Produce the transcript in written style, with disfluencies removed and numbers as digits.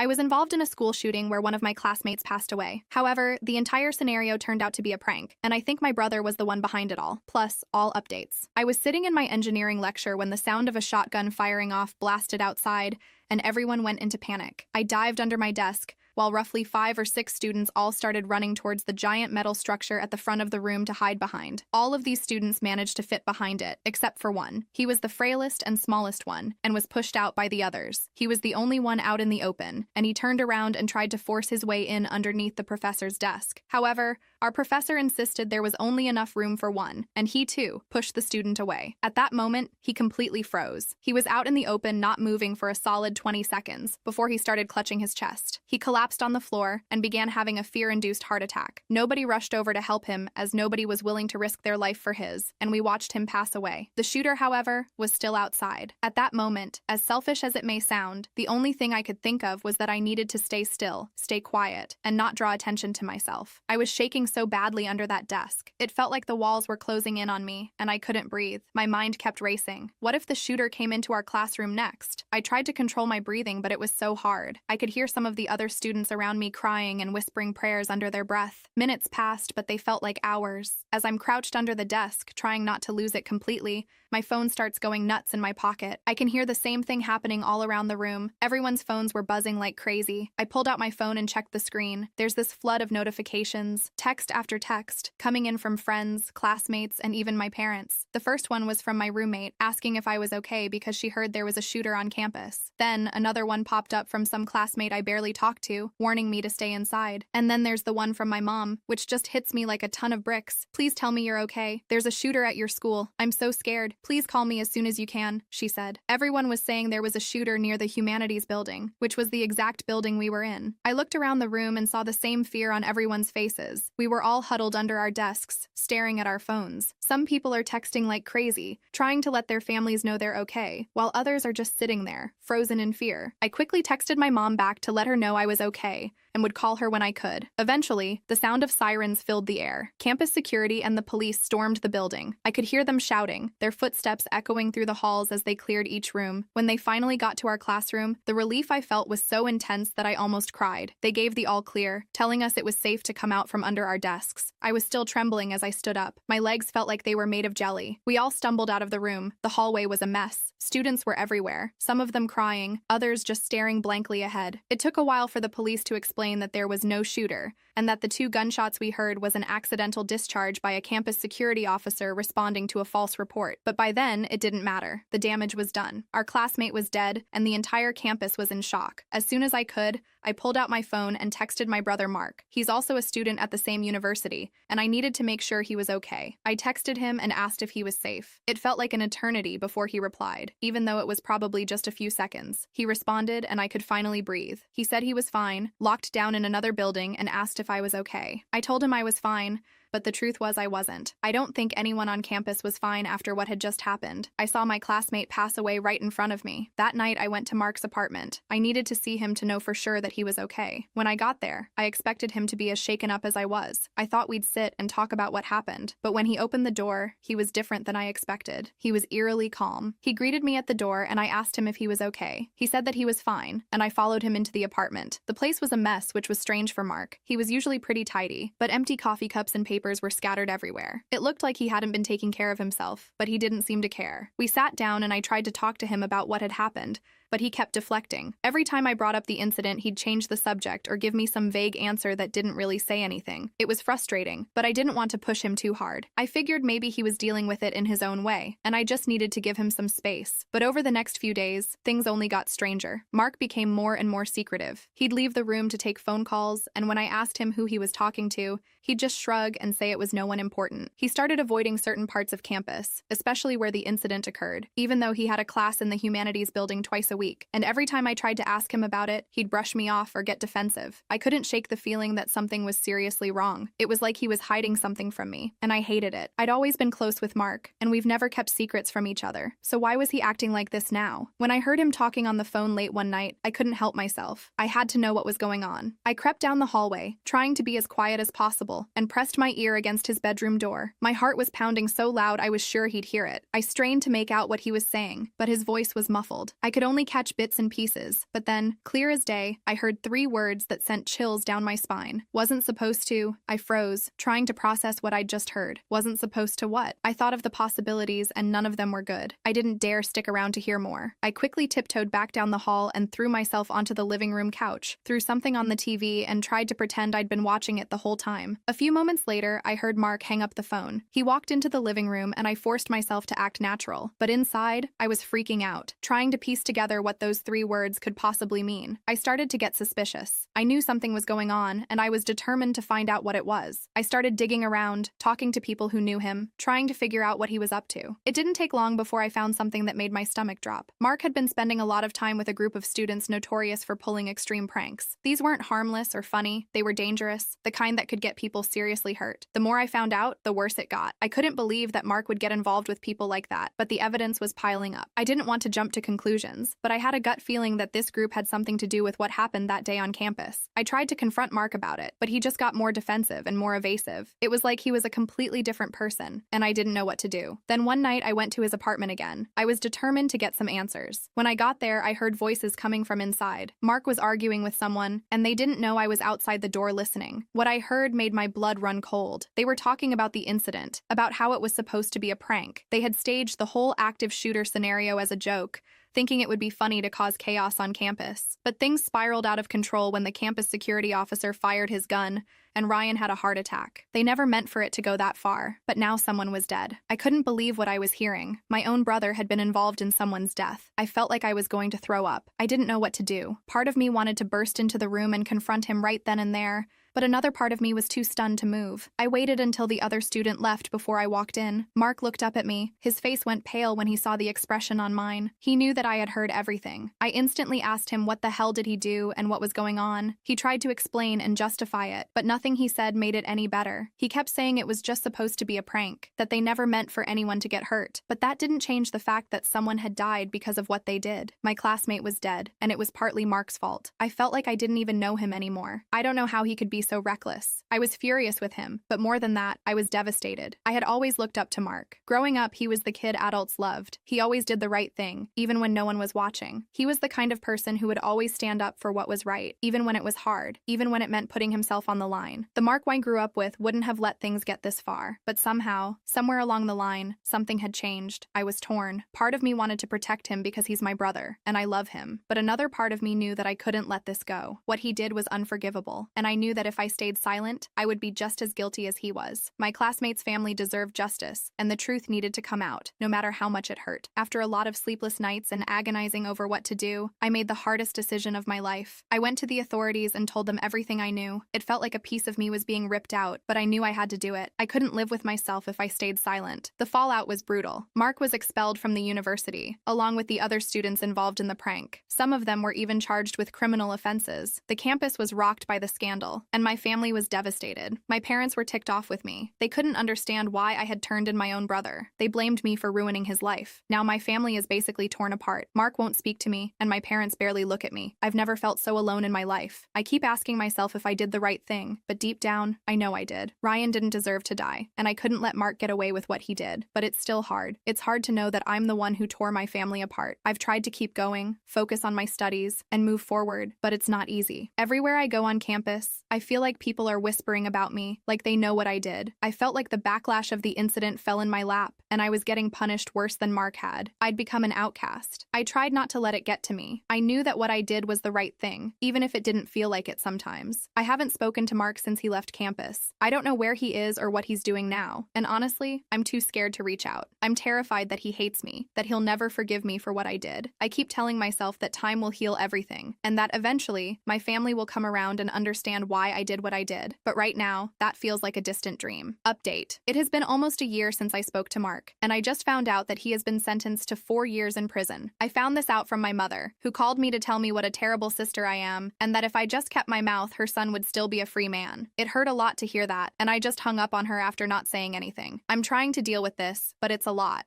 I was involved in a school shooting where one of my classmates passed away. However, the entire scenario turned out to be a prank, and I think my brother was the one behind it all. Plus, all updates. I was sitting in my engineering lecture when the sound of a shotgun firing off blasted outside, and everyone went into panic. I dived under my desk, while roughly 5 or 6 students all started running towards the giant metal structure at the front of the room to hide behind. All of these students managed to fit behind it, except for one. He was the frailest and smallest one, and was pushed out by the others. He was the only one out in the open, and he turned around and tried to force his way in underneath the professor's desk. However, our professor insisted there was only enough room for one, and he too pushed the student away. At that moment, he completely froze. He was out in the open, not moving for a solid 20 seconds, before he started clutching his chest. He collapsed on the floor and began having a fear-induced heart attack. Nobody rushed over to help him, as nobody was willing to risk their life for his, and we watched him pass away. The shooter, however, was still outside. At that moment, as selfish as it may sound, the only thing I could think of was that I needed to stay still, stay quiet, and not draw attention to myself. I was shaking so badly under that desk. It felt like the walls were closing in on me, and I couldn't breathe. My mind kept racing. What if the shooter came into our classroom next? I tried to control my breathing, but it was so hard. I could hear some of the other students around me crying and whispering prayers under their breath. Minutes passed, but they felt like hours. As I'm crouched under the desk, trying not to lose it completely, my phone starts going nuts in my pocket. I can hear the same thing happening all around the room. Everyone's phones were buzzing like crazy. I pulled out my phone and checked the screen. There's this flood of notifications, text after text, coming in from friends, classmates, and even my parents. The first one was from my roommate, asking if I was okay because she heard there was a shooter on campus. Then another one popped up from some classmate I barely talked to, warning me to stay inside. And then there's the one from my mom, which just hits me like a ton of bricks. Please tell me you're okay. There's a shooter at your school. I'm so scared. Please call me as soon as you can, she said. Everyone was saying there was a shooter near the Humanities building, which was the exact building we were in. I looked around the room and saw the same fear on everyone's faces. We were all huddled under our desks, staring at our phones. Some people are texting like crazy, trying to let their families know they're okay, while others are just sitting there, frozen in fear. I quickly texted my mom back to let her know I was okay, and would call her when I could. Eventually, the sound of sirens filled the air. Campus security and the police stormed the building. I could hear them shouting, their footsteps echoing through the halls as they cleared each room. When they finally got to our classroom, the relief I felt was so intense that I almost cried. They gave the all clear, telling us it was safe to come out from under our desks. I was still trembling as I stood up. My legs felt like they were made of jelly. We all stumbled out of the room. The hallway was a mess. Students were everywhere, some of them crying, others just staring blankly ahead. It took a while for the police to explain that there was no shooter, and that the 2 gunshots we heard was an accidental discharge by a campus security officer responding to a false report. But by then, it didn't matter. The damage was done. Our classmate was dead, and the entire campus was in shock. As soon as I could, I pulled out my phone and texted my brother Mark. He's also a student at the same university, and I needed to make sure he was okay. I texted him and asked if he was safe. It felt like an eternity before he replied, even though it was probably just a few seconds. He responded, and I could finally breathe. He said he was fine, locked down in another building, and asked if I was okay. I told him I was fine, but the truth was I wasn't. I don't think anyone on campus was fine after what had just happened. I saw my classmate pass away right in front of me. That night, I went to Mark's apartment. I needed to see him to know for sure that he was okay. When I got there, I expected him to be as shaken up as I was. I thought we'd sit and talk about what happened, but when he opened the door, he was different than I expected. He was eerily calm. He greeted me at the door, and I asked him if he was okay. He said that he was fine, and I followed him into the apartment. The place was a mess, which was strange for Mark. He was usually pretty tidy, but empty coffee cups and papers were scattered everywhere. It looked like he hadn't been taking care of himself, but he didn't seem to care. We sat down and I tried to talk to him about what had happened, but he kept deflecting. Every time I brought up the incident, he'd change the subject or give me some vague answer that didn't really say anything. It was frustrating, but I didn't want to push him too hard. I figured maybe he was dealing with it in his own way, and I just needed to give him some space. But over the next few days, things only got stranger. Mark became more and more secretive. He'd leave the room to take phone calls, and when I asked him who he was talking to, he'd just shrug and say it was no one important. He started avoiding certain parts of campus, especially where the incident occurred, even though he had a class in the Humanities building twice a week. And every time I tried to ask him about it, he'd brush me off or get defensive. I couldn't shake the feeling that something was seriously wrong. It was like he was hiding something from me, and I hated it. I'd always been close with Mark, and we've never kept secrets from each other. So why was he acting like this now? When I heard him talking on the phone late one night, I couldn't help myself. I had to know what was going on. I crept down the hallway, trying to be as quiet as possible, and pressed my ear against his bedroom door. My heart was pounding so loud I was sure he'd hear it. I strained to make out what he was saying, but his voice was muffled. I could only catch bits and pieces, but then, clear as day, I heard 3 words that sent chills down my spine. Wasn't supposed to. I froze, trying to process what I'd just heard. Wasn't supposed to what? I thought of the possibilities, and none of them were good. I didn't dare stick around to hear more. I quickly tiptoed back down the hall and threw myself onto the living room couch, threw something on the TV, and tried to pretend I'd been watching it the whole time. A few moments later, I heard Mark hang up the phone. He walked into the living room, and I forced myself to act natural. But inside, I was freaking out, trying to piece together what those 3 words could possibly mean. I started to get suspicious. I knew something was going on, and I was determined to find out what it was. I started digging around, talking to people who knew him, trying to figure out what he was up to. It didn't take long before I found something that made my stomach drop. Mark had been spending a lot of time with a group of students notorious for pulling extreme pranks. These weren't harmless or funny, they were dangerous, the kind that could get people seriously hurt. The more I found out, the worse it got. I couldn't believe that Mark would get involved with people like that, but the evidence was piling up. I didn't want to jump to conclusions, but I had a gut feeling that this group had something to do with what happened that day on campus. I tried to confront Mark about it, but he just got more defensive and more evasive. It was like he was a completely different person, and I didn't know what to do. Then one night I went to his apartment again. I was determined to get some answers. When I got there, I heard voices coming from inside. Mark was arguing with someone, and they didn't know I was outside the door listening. What I heard made my blood run cold. They were talking about the incident, about how it was supposed to be a prank. They had staged the whole active shooter scenario as a joke, thinking it would be funny to cause chaos on campus. But things spiraled out of control when the campus security officer fired his gun, and Ryan had a heart attack. They never meant for it to go that far, but now someone was dead. I couldn't believe what I was hearing. My own brother had been involved in someone's death. I felt like I was going to throw up. I didn't know what to do. Part of me wanted to burst into the room and confront him right then and there, but another part of me was too stunned to move. I waited until the other student left before I walked in. Mark looked up at me. His face went pale when he saw the expression on mine. He knew that I had heard everything. I instantly asked him what the hell did he do and what was going on. He tried to explain and justify it, but nothing he said made it any better. He kept saying it was just supposed to be a prank, that they never meant for anyone to get hurt. But that didn't change the fact that someone had died because of what they did. My classmate was dead, and it was partly Mark's fault. I felt like I didn't even know him anymore. I don't know how he could be so reckless. I was furious with him, but more than that, I was devastated. I had always looked up to Mark. Growing up, he was the kid adults loved. He always did the right thing, even when no one was watching. He was the kind of person who would always stand up for what was right, even when it was hard, even when it meant putting himself on the line. The Mark I grew up with wouldn't have let things get this far, but somehow, somewhere along the line, something had changed. I was torn. Part of me wanted to protect him because he's my brother, and I love him, but another part of me knew that I couldn't let this go. What he did was unforgivable, and I knew that if I stayed silent, I would be just as guilty as he was. My classmate's family deserved justice, and the truth needed to come out, no matter how much it hurt. After a lot of sleepless nights and agonizing over what to do, I made the hardest decision of my life. I went to the authorities and told them everything I knew. It felt like a piece of me was being ripped out, but I knew I had to do it. I couldn't live with myself if I stayed silent. The fallout was brutal. Mark was expelled from the university, along with the other students involved in the prank. Some of them were even charged with criminal offenses. The campus was rocked by the scandal, and my family was devastated. My parents were ticked off with me. They couldn't understand why I had turned in my own brother. They blamed me for ruining his life. Now my family is basically torn apart. Mark won't speak to me, and my parents barely look at me. I've never felt so alone in my life. I keep asking myself if I did the right thing, but deep down, I know I did. Ryan didn't deserve to die, and I couldn't let Mark get away with what he did. But it's still hard. It's hard to know that I'm the one who tore my family apart. I've tried to keep going, focus on my studies, and move forward, but it's not easy. Everywhere I go on campus, I feel like people are whispering about me, like they know what I did. I felt like the backlash of the incident fell in my lap, and I was getting punished worse than Mark had. I'd become an outcast. I tried not to let it get to me. I knew that what I did was the right thing, even if it didn't feel like it sometimes. I haven't spoken to Mark since he left campus. I don't know where he is or what he's doing now, and honestly, I'm too scared to reach out. I'm terrified that he hates me, that he'll never forgive me for what I did. I keep telling myself that time will heal everything, and that eventually, my family will come around and understand why I did what I did. But right now, that feels like a distant dream. Update. It has been almost a year since I spoke to Mark, and I just found out that he has been sentenced to 4 years in prison. I found this out from my mother, who called me to tell me what a terrible sister I am, and that if I just kept my mouth, her son would still be a free man. It hurt a lot to hear that, and I just hung up on her after not saying anything. I'm trying to deal with this, but it's a lot.